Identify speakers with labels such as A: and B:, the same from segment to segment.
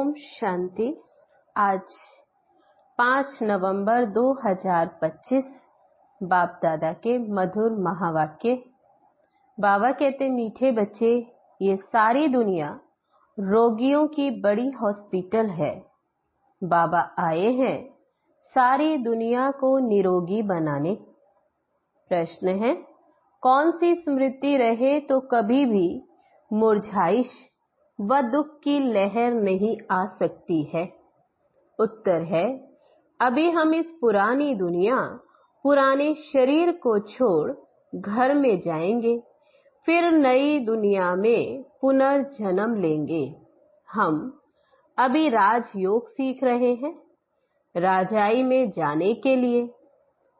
A: ओम शांति। आज 5 नवंबर 2025 बाप दादा के मधुर महावाक्य। बाबा कहते, मीठे बच्चे, ये सारी दुनिया रोगियों की बड़ी हॉस्पिटल है। बाबा आए हैं सारी दुनिया को निरोगी बनाने। प्रश्न है, कौन सी स्मृति रहे तो कभी भी मुरझाइश व दुख की लहर नहीं आ सकती है? उत्तर है, अभी हम इस पुरानी दुनिया, पुराने शरीर को छोड़ घर में जाएंगे, फिर नई दुनिया में पुनर्जन्म लेंगे। हम अभी राजयोग सीख रहे हैं राजाई में जाने के लिए।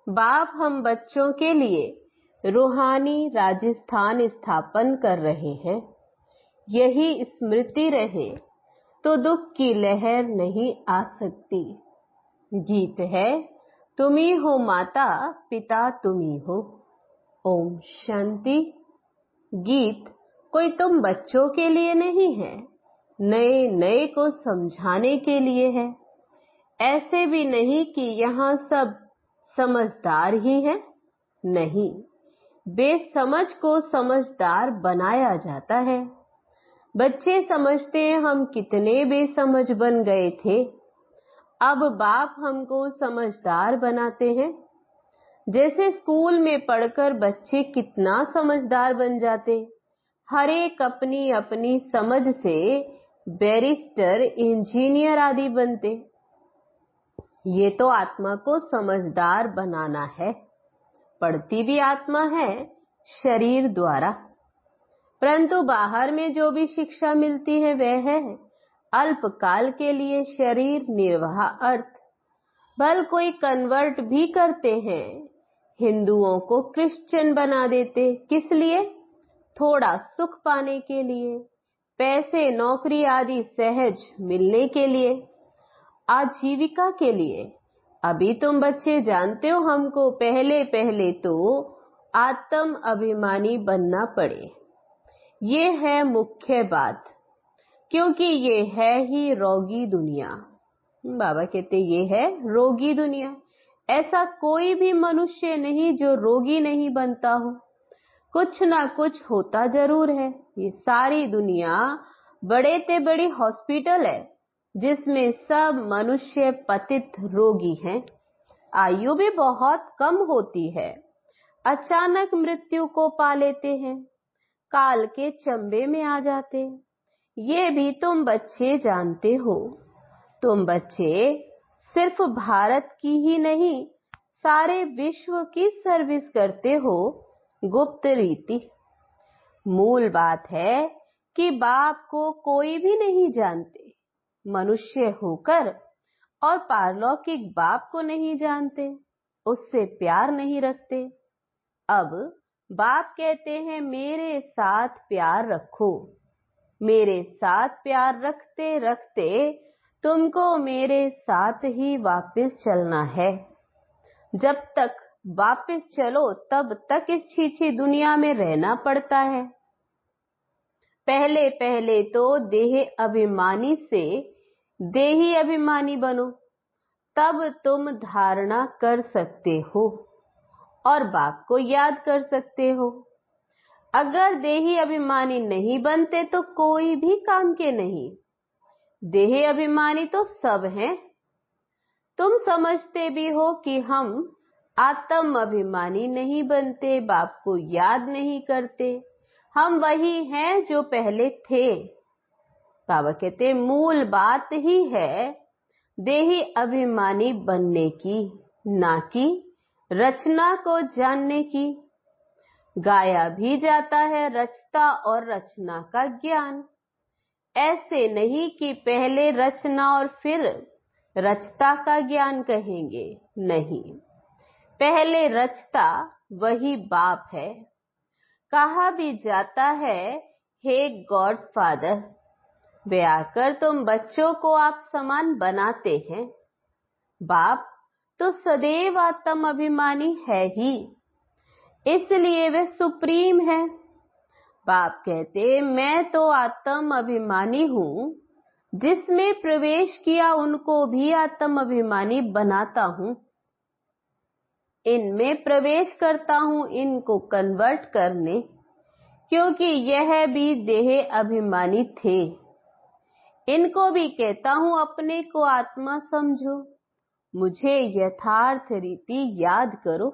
A: बाप हम बच्चों के लिए रूहानी राजस्थान स्थापन कर रहे हैं। यही स्मृति रहे तो दुख की लहर नहीं आ सकती। गीत है, तुम्ही हो माता पिता तुम्ही हो। ओम शांति। गीत कोई तुम बच्चों के लिए नहीं है, नए नए को समझाने के लिए है। ऐसे भी नहीं कि यहाँ सब समझदार ही हैं। नहीं, बेसमझ को समझदार बनाया जाता है। बच्चे समझते हैं हम कितने बेसमझ बन गए थे। अब बाप हमको समझदार बनाते हैं। जैसे स्कूल में पढ़कर बच्चे कितना समझदार बन जाते। हर एक अपनी अपनी समझ से बैरिस्टर, इंजीनियर आदि बनते। ये तो आत्मा को समझदार बनाना है। पढ़ती भी आत्मा है शरीर द्वारा, परंतु बाहर में जो भी शिक्षा मिलती है वह है अल्पकाल के लिए शरीर निर्वाह अर्थ। भल कोई कन्वर्ट भी करते हैं, हिंदुओं को क्रिश्चियन बना देते। किस लिए? थोड़ा सुख पाने के लिए, पैसे नौकरी आदि सहज मिलने के लिए, आजीविका के लिए। अभी तुम बच्चे जानते हो हमको पहले पहले तो आत्म अभिमानी बनना पड़े। ये है मुख्य बात, क्योंकि ये है ही रोगी दुनिया। बाबा कहते ये है रोगी दुनिया। ऐसा कोई भी मनुष्य नहीं जो रोगी नहीं बनता हो। कुछ ना कुछ होता जरूर है। ये सारी दुनिया बड़े ते बड़ी हॉस्पिटल है, जिसमें सब मनुष्य पतित रोगी हैं। आयु भी बहुत कम होती है। अचानक मृत्यु को पा लेते हैं, काल के चंबे में आ जाते। ये भी तुम बच्चे जानते हो। तुम बच्चे सिर्फ भारत की ही नहीं, सारे विश्व की सर्विस करते हो गुप्त रीति। मूल बात है कि बाप को कोई भी नहीं जानते। मनुष्य होकर और पारलौकिक बाप को नहीं जानते, उससे प्यार नहीं रखते। अब बाप कहते हैं मेरे साथ प्यार रखो। मेरे साथ प्यार रखते रखते तुमको मेरे साथ ही वापस चलना है। जब तक वापस चलो तब तक इस छीछी दुनिया में रहना पड़ता है। पहले पहले तो देह अभिमानी से देही अभिमानी बनो, तब तुम धारणा कर सकते हो और बाप को याद कर सकते हो। अगर देही अभिमानी नहीं बनते तो कोई भी काम के नहीं। देही अभिमानी तो सब हैं। तुम समझते भी हो कि हम आत्म अभिमानी नहीं बनते, बाप को याद नहीं करते। हम वही हैं जो पहले थे। बाबा कहते मूल बात ही है देही अभिमानी बनने की, ना कि रचना को जानने की। गाया भी जाता है रचता और रचना का ज्ञान। ऐसे नहीं कि पहले रचना और फिर रचता का ज्ञान कहेंगे। नहीं, पहले रचता वही बाप है। कहा भी जाता है हे गॉड फादर। वे आकर तुम बच्चों को आप समान बनाते हैं। बाप तो सदैव आत्म अभिमानी है ही, इसलिए वे सुप्रीम है। बाप कहते मैं तो आत्म अभिमानी हूँ, जिसमें प्रवेश किया उनको भी आत्म अभिमानी बनाता हूं। इनमें प्रवेश करता हूं इनको कन्वर्ट करने, क्योंकि यह भी देह अभिमानी थे। इनको भी कहता हूं अपने को आत्मा समझो, मुझे यथार्थ रीति याद करो।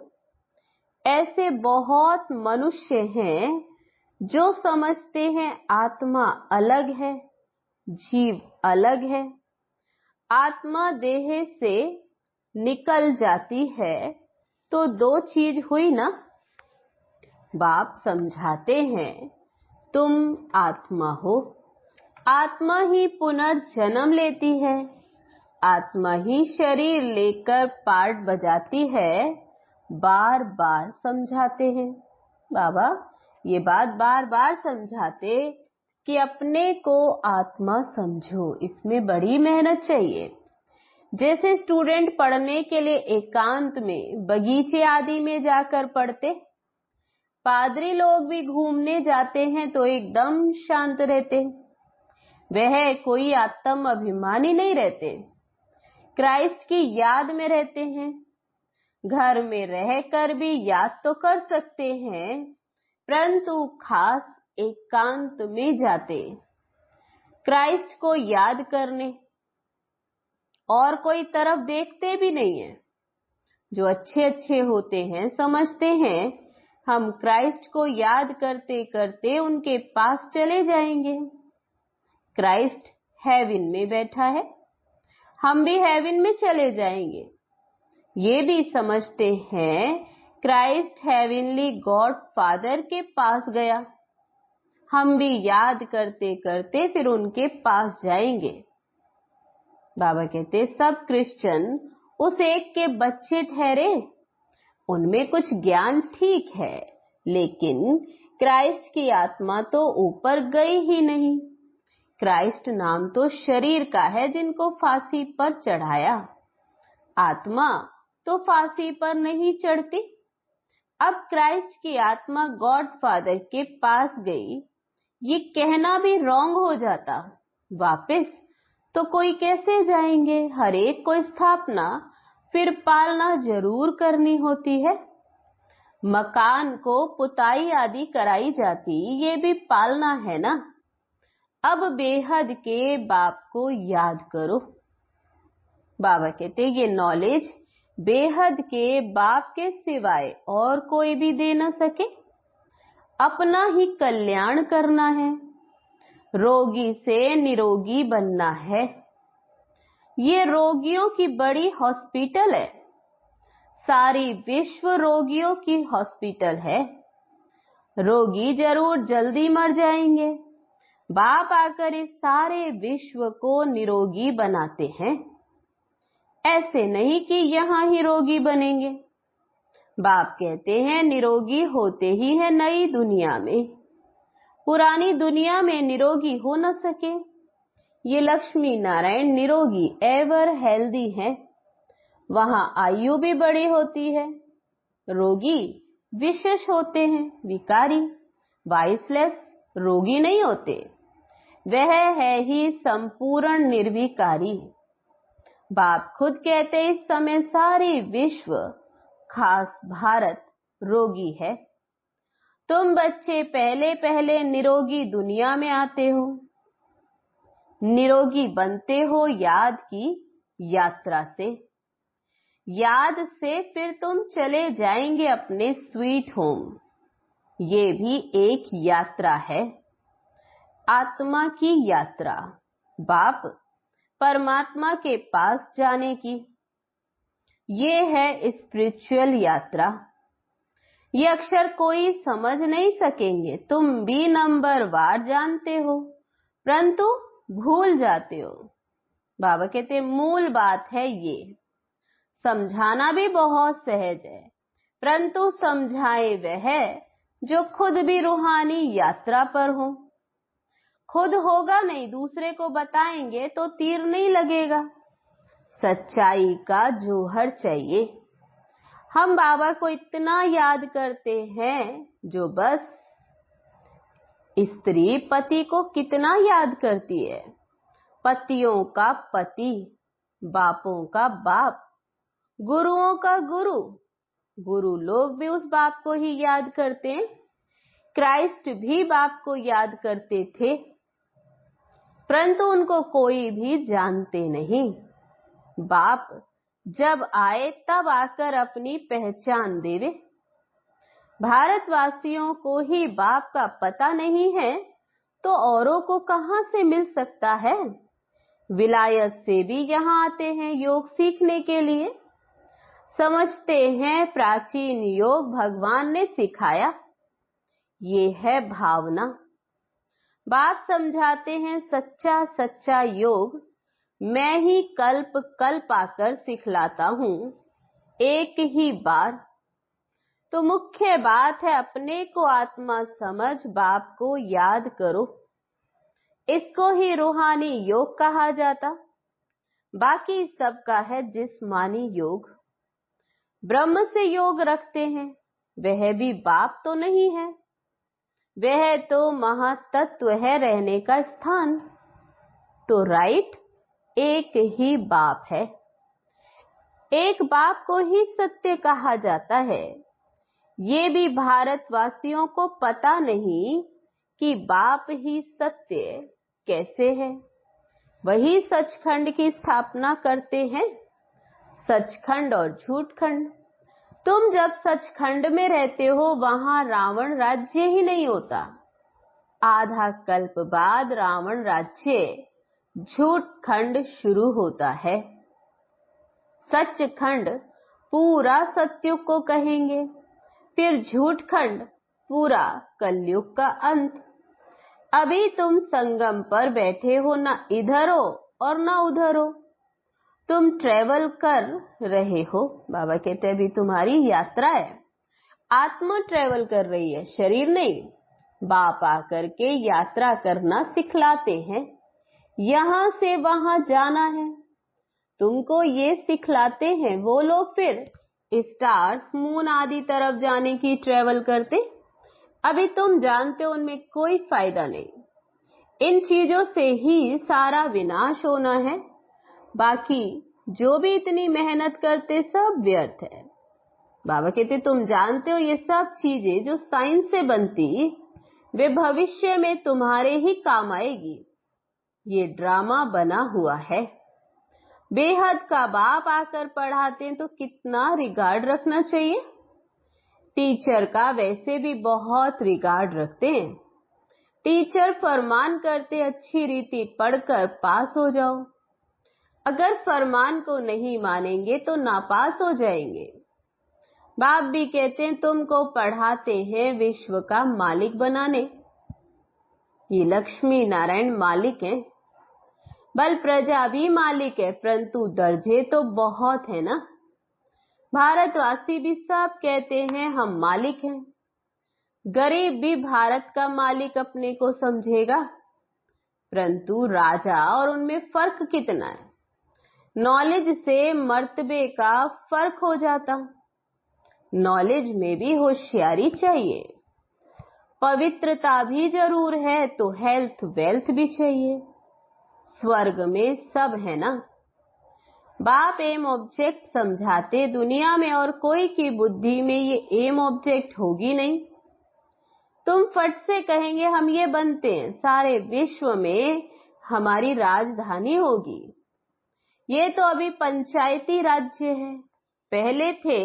A: ऐसे बहुत मनुष्य हैं जो समझते हैं आत्मा अलग है, जीव अलग है। आत्मा देह से निकल जाती है तो दो चीज हुई ना। बाप समझाते हैं तुम आत्मा हो, आत्मा ही पुनर्जन्म लेती है, आत्मा ही शरीर लेकर पार्ट बजाती है। बार बार समझाते हैं बाबा, ये बात बार बार समझाते कि अपने को आत्मा समझो, इसमें बड़ी मेहनत चाहिए। जैसे स्टूडेंट पढ़ने के लिए एकांत में बगीचे आदि में जाकर पढ़ते, पादरी लोग भी घूमने जाते हैं तो एकदम शांत रहते, वह कोई आत्म अभिमानी नहीं रहते, क्राइस्ट की याद में रहते हैं। घर में रहकर भी याद तो कर सकते हैं, परंतु खास एकांत में जाते क्राइस्ट को याद करने, और कोई तरफ देखते भी नहीं है। जो अच्छे अच्छे होते हैं समझते हैं हम क्राइस्ट को याद करते करते उनके पास चले जाएंगे। क्राइस्ट हेवन में बैठा है, हम भी हेवन में चले जाएंगे। ये भी समझते हैं क्राइस्ट हेवनली गॉड फादर के पास गया, हम भी याद करते करते फिर उनके पास जाएंगे। बाबा कहते सब क्रिश्चियन उस एक के बच्चे ठहरे, उनमें कुछ ज्ञान ठीक है, लेकिन क्राइस्ट की आत्मा तो ऊपर गई ही नहीं। क्राइस्ट नाम तो शरीर का है जिनको फांसी पर चढ़ाया, आत्मा तो फांसी पर नहीं चढ़ती। अब क्राइस्ट की आत्मा गॉड फादर के पास गई, ये कहना भी रॉन्ग हो जाता। वापस तो कोई कैसे जाएंगे, हर एक को स्थापना फिर पालना जरूर करनी होती है। मकान को पुताई आदि कराई जाती, ये भी पालना है ना। अब बेहद के बाप को याद करो। बाबा कहते ये नॉलेज बेहद के बाप के सिवाय और कोई भी दे न सके। अपना ही कल्याण करना है, रोगी से निरोगी बनना है। ये रोगियों की बड़ी हॉस्पिटल है, सारी विश्व रोगियों की हॉस्पिटल है। रोगी जरूर जल्दी मर जाएंगे, बाप आकर इस सारे विश्व को निरोगी बनाते हैं। ऐसे नहीं कि यहां ही रोगी बनेंगे। बाप कहते हैं निरोगी होते ही है नई दुनिया में, पुरानी दुनिया में निरोगी हो न सके। ये लक्ष्मी नारायण निरोगी एवर हेल्दी है, वहां आयु भी बड़ी होती है। रोगी विशेष होते हैं, विकारी वाइसलेस रोगी नहीं होते। वह है ही संपूर्ण निर्विकारी। बाप खुद कहते इस समय सारी विश्व खास भारत रोगी है। तुम बच्चे पहले पहले निरोगी दुनिया में आते हो, निरोगी बनते हो याद की यात्रा से। याद से फिर तुम चले जाएंगे अपने स्वीट होम। ये भी एक यात्रा है, आत्मा की यात्रा, बाप परमात्मा के पास जाने की। ये है स्पिरिचुअल यात्रा। ये अक्षर कोई समझ नहीं सकेंगे, तुम भी नंबर वार जानते हो परंतु भूल जाते हो। बाबा कहते मूल बात है ये। समझाना भी बहुत सहज है, परंतु समझाए वह जो खुद भी रूहानी यात्रा पर हो। खुद होगा नहीं, दूसरे को बताएंगे तो तीर नहीं लगेगा। सच्चाई का जौहर चाहिए। हम बाबा को इतना याद करते हैं जो बस स्त्री पति को कितना याद करती है, पतियों का पति, बापों का बाप, गुरुओं का गुरु। गुरु लोग भी उस बाप को ही याद करते हैं। क्राइस्ट भी बाप को याद करते थे, परंतु उनको कोई भी जानते नहीं। बाप जब आए तब आकर अपनी पहचान देवे। भारतवासियों को ही बाप का पता नहीं है तो औरों को कहां से मिल सकता है। विलायत से भी यहाँ आते हैं योग सीखने के लिए। समझते हैं प्राचीन योग भगवान ने सिखाया, ये है भावना। बाप समझाते हैं सच्चा सच्चा योग मैं ही कल्प कल्प आकर सिखलाता हूं, एक ही बार। तो मुख्य बात है अपने को आत्मा समझ बाप को याद करो। इसको ही रूहानी योग कहा जाता। बाकी सबका है जिस्मानी योग। ब्रह्म से योग रखते हैं, वह भी बाप तो नहीं है, वह तो महातत्व है रहने का स्थान। तो राइट, एक ही बाप है। एक बाप को ही सत्य कहा जाता है। ये भी भारतवासियों को पता नहीं कि बाप ही सत्य कैसे है। वही सचखंड की स्थापना करते हैं, सचखंड और झूठखंड। तुम जब सचखंड में रहते हो वहां रावण राज्य ही नहीं होता। आधा कल्प बाद रावण राज्य झूठखंड शुरू होता है। सचखंड पूरा सतयुग को कहेंगे, फिर झूठखंड पूरा कलयुग का अंत। अभी तुम संगम पर बैठे हो, ना इधर हो और ना उधर हो, तुम ट्रेवल कर रहे हो। बाबा कहते हैं अभी तुम्हारी यात्रा है। आत्मा ट्रेवल कर रही है, शरीर नहीं। बाप आकर के यात्रा करना सिखलाते हैं, यहां से वहां जाना है। तुमको ये सिखलाते हैं वो लोग फिर स्टार्स, मून आदि तरफ जाने की ट्रेवल करते। अभी तुम जानते हो उनमें कोई फायदा नहीं। इन चीजों से ही सारा विनाश होना है। बाकी जो भी इतनी मेहनत करते सब व्यर्थ है। बाबा कहते तुम जानते हो ये सब चीजें जो साइंस से बनती वे भविष्य में तुम्हारे ही काम आएगी। ये ड्रामा बना हुआ है। बेहद का बाप आकर पढ़ाते हैं तो कितना रिगार्ड रखना चाहिए। टीचर का वैसे भी बहुत रिगार्ड रखते हैं। टीचर फरमान करते अच्छी रीति पढ़कर पास हो जाओ। अगर फरमान को नहीं मानेंगे तो नापास हो जाएंगे। बाप भी कहते हैं तुमको पढ़ाते हैं विश्व का मालिक बनाने। ये लक्ष्मी नारायण मालिक हैं, बल प्रजा भी मालिक है, परंतु दर्जे तो बहुत है ना। भारतवासी भी सब कहते हैं हम मालिक हैं। गरीब भी भारत का मालिक अपने को समझेगा, परंतु राजा और उनमें फर्क कितना है। नॉलेज से मर्तबे का फर्क हो जाता। नॉलेज में भी होशियारी चाहिए। पवित्रता भी जरूर है तो हेल्थ वेल्थ भी चाहिए। स्वर्ग में सब है ना। बाप एम ऑब्जेक्ट समझाते दुनिया में, और कोई की बुद्धि में ये एम ऑब्जेक्ट होगी नहीं। तुम फट से कहेंगे हम ये बनते हैं, सारे विश्व में हमारी राजधानी होगी। ये तो अभी पंचायती राज्य है। पहले थे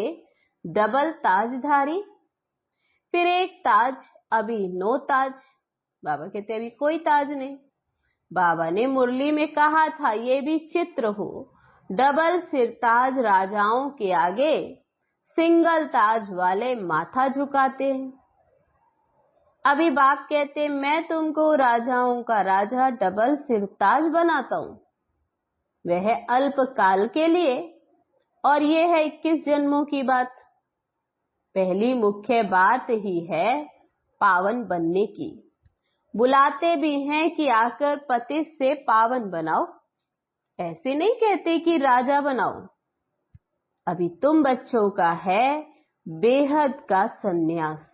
A: डबल ताजधारी, फिर एक ताज, अभी 9 ताज। बाबा कहते अभी कोई ताज नहीं। बाबा ने मुरली में कहा था ये भी चित्र हो, डबल सिर ताज राजाओं के आगे सिंगल ताज वाले माथा झुकाते हैं। अभी बाप कहते मैं तुमको राजाओं का राजा डबल सिर ताज बनाता हूं। वह अल्प काल के लिए, और ये है 21 जन्मों की बात। पहली मुख्य बात ही है पावन बनने की। बुलाते भी हैं कि आकर पतित से पावन बनाओ। ऐसे नहीं कहते कि राजा बनाओ। अभी तुम बच्चों का है बेहद का सन्यास।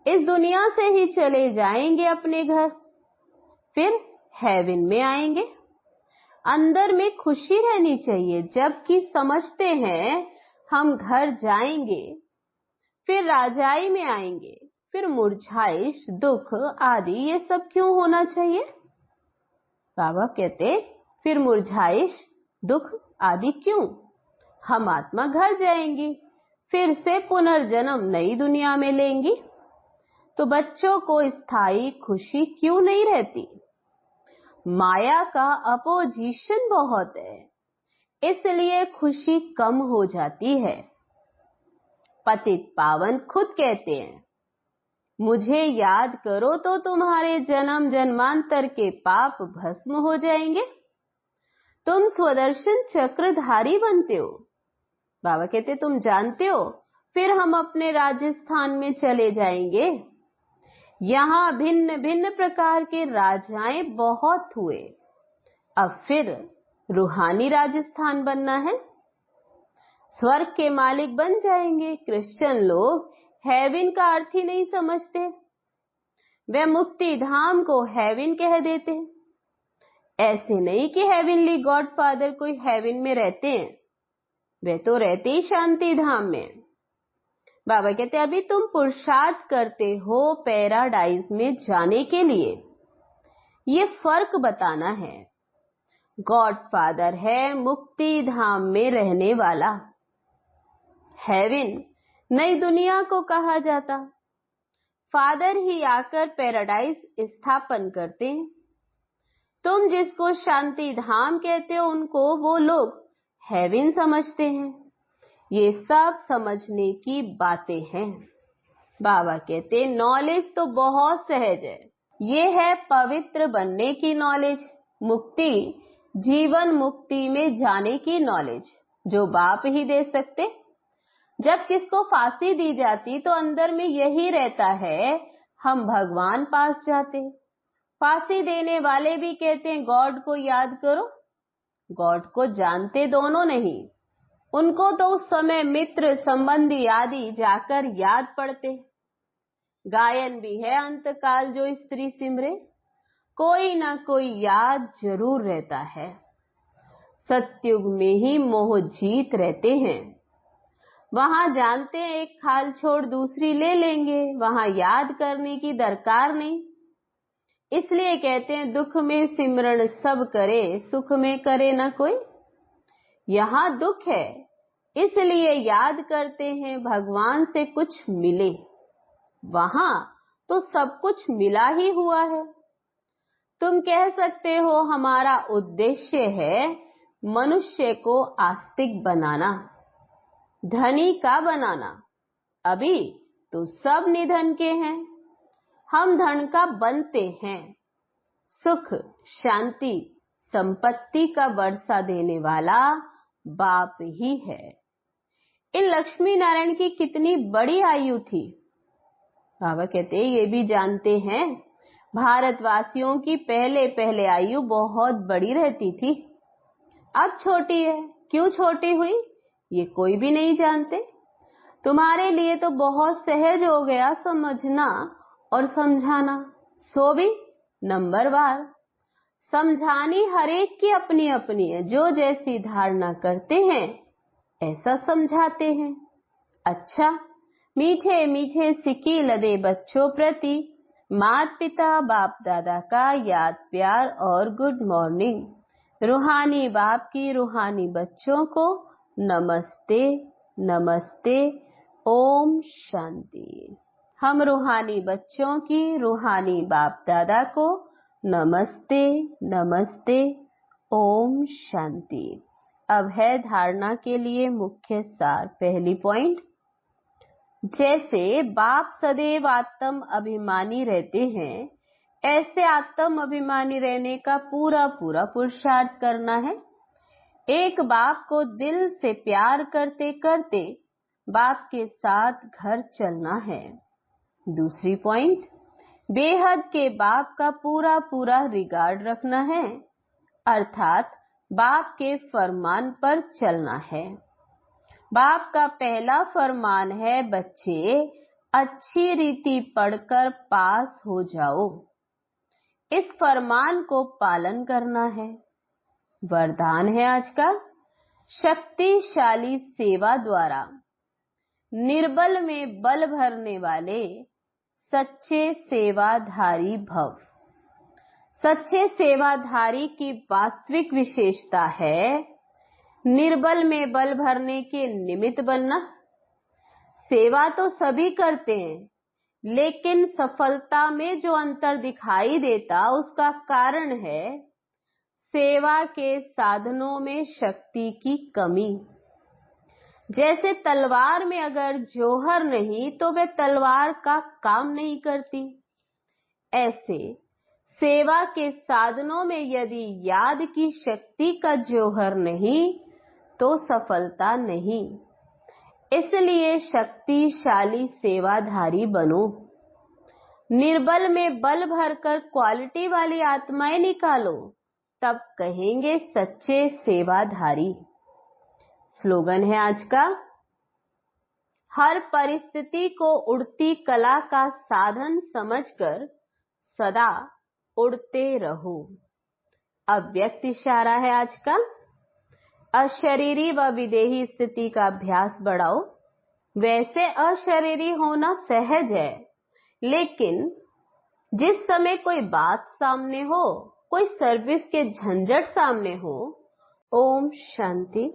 A: इस दुनिया से ही चले जाएंगे अपने घर, फिर हेवन में आएंगे। अंदर में खुशी रहनी चाहिए, जबकि समझते हैं हम घर जाएंगे, फिर राजाई में आएंगे, फिर मुरझाइश, दुख आदि ये सब क्यों होना चाहिए? बाबा कहते फिर मुरझाइश, दुख आदि क्यों? हम आत्मा घर जाएंगी, फिर से पुनर्जन्म नई दुनिया में लेंगी, तो बच्चों को स्थायी खुशी क्यों नहीं रहती? माया का अपोजिशन बहुत है, इसलिए खुशी कम हो जाती है। पतित पावन खुद कहते हैं, मुझे याद करो तो तुम्हारे जन्म जन्मांतर के पाप भस्म हो जाएंगे, तुम स्वदर्शन चक्रधारी बनते हो। बाबा कहते तुम जानते हो, फिर हम अपने राजस्थान में चले जाएंगे। यहाँ भिन्न भिन्न प्रकार के राजाएं बहुत हुए, अब फिर रूहानी राजस्थान बनना है, स्वर्ग के मालिक बन जाएंगे। क्रिश्चियन लोग हेवन का अर्थ ही नहीं समझते, वे मुक्ति धाम को हेवन कह देते हैं। ऐसे नहीं कि हेवनली गॉड फादर कोई हेवन में रहते हैं, वे तो रहते ही शांति धाम में। बाबा कहते अभी तुम पुरुषार्थ करते हो पैराडाइज में जाने के लिए, ये फर्क बताना है। गॉड फादर है मुक्ति धाम में रहने वाला, हेवन नई दुनिया को कहा जाता। फादर ही आकर पैराडाइज स्थापन करते हैं। तुम जिसको शांति धाम कहते हो उनको वो लोग हेवन समझते हैं। ये सब समझने की बातें हैं। बाबा कहते नॉलेज तो बहुत सहज है, ये है पवित्र बनने की नॉलेज, मुक्ति जीवन मुक्ति में जाने की नॉलेज, जो बाप ही दे सकते। जब किसको फांसी दी जाती तो अंदर में यही रहता है, हम भगवान पास जाते। फांसी देने वाले भी कहते हैं गॉड को याद करो, गॉड को जानते दोनों नहीं, उनको तो उस समय मित्र संबंधी आदि जाकर याद पड़ते। गायन भी है अंतकाल जो स्त्री सिमरे, कोई ना कोई याद जरूर रहता है। सत्युग में ही मोह जीत रहते हैं, वहां जानते हैं एक खाल छोड़ दूसरी ले लेंगे, वहां याद करने की दरकार नहीं। इसलिए कहते हैं दुख में सिमरण सब करे, सुख में करे ना कोई। यहां दुख है इसलिए याद करते हैं भगवान से कुछ मिले, वहां तो सब कुछ मिला ही हुआ है। तुम कह सकते हो हमारा उद्देश्य है मनुष्य को आस्तिक बनाना, धनी का बनाना। अभी तो सब निधन के हैं, हम धन का बनते हैं। सुख शांति संपत्ति का वर्षा देने वाला बाप ही है। इन लक्ष्मी नारायण की कितनी बड़ी आयु थी। बाबा कहते ये भी जानते हैं भारतवासियों की पहले पहले आयु बहुत बड़ी रहती थी, अब छोटी है। क्यों छोटी हुई ये कोई भी नहीं जानते। तुम्हारे लिए तो बहुत सहज हो गया समझना और समझाना, सो भी नंबरवार। समझानी हरेक की अपनी अपनी है, जो जैसी धारणा करते हैं ऐसा समझाते हैं। अच्छा, मीठे मीठे सिक्की लदे बच्चों प्रति माता पिता बाप दादा का याद प्यार और गुड मॉर्निंग। रूहानी बाप की रूहानी बच्चों को नमस्ते नमस्ते, ओम शांति। हम रूहानी बच्चों की रूहानी बाप दादा को नमस्ते नमस्ते, ओम शांति। अब है धारणा के लिए मुख्य सार। पहली पॉइंट, जैसे बाप सदैव आत्म अभिमानी रहते हैं, ऐसे आत्म अभिमानी रहने का पूरा पूरा पुरुषार्थ करना है। एक बाप को दिल से प्यार करते करते बाप के साथ घर चलना है। दूसरी पॉइंट, बेहद के बाप का पूरा पूरा रिगार्ड रखना है, अर्थात बाप के फरमान पर चलना है। बाप का पहला फरमान है बच्चे अच्छी रीति पढ़कर पास हो जाओ। इस फरमान को पालन करना है। वरदान है आज का, शक्तिशाली सेवा द्वारा निर्बल में बल भरने वाले सच्चे सेवाधारी भव। सच्चे सेवाधारी की वास्तविक विशेषता है निर्बल में बल भरने के निमित्त बनना। सेवा तो सभी करते हैं, लेकिन सफलता में जो अंतर दिखाई देता उसका कारण है सेवा के साधनों में शक्ति की कमी। जैसे तलवार में अगर जौहर नहीं तो वह तलवार का काम नहीं करती, ऐसे सेवा के साधनों में यदि याद की शक्ति का जौहर नहीं तो सफलता नहीं। इसलिए शक्तिशाली सेवाधारी बनो। निर्बल में बल भरकर क्वालिटी वाली आत्माएं निकालो, तब कहेंगे सच्चे सेवाधारी। स्लोगन है आज का, हर परिस्थिति को उड़ती कला का साधन समझकर सदा उड़ते रहो। अव्यक्त इशारा है आज का, अशरीरी व विदेही स्थिति का अभ्यास बढ़ाओ। वैसे अशरीरी होना सहज है, लेकिन जिस समय कोई बात सामने हो, कोई सर्विस के झंझट सामने हो, ओम शांति।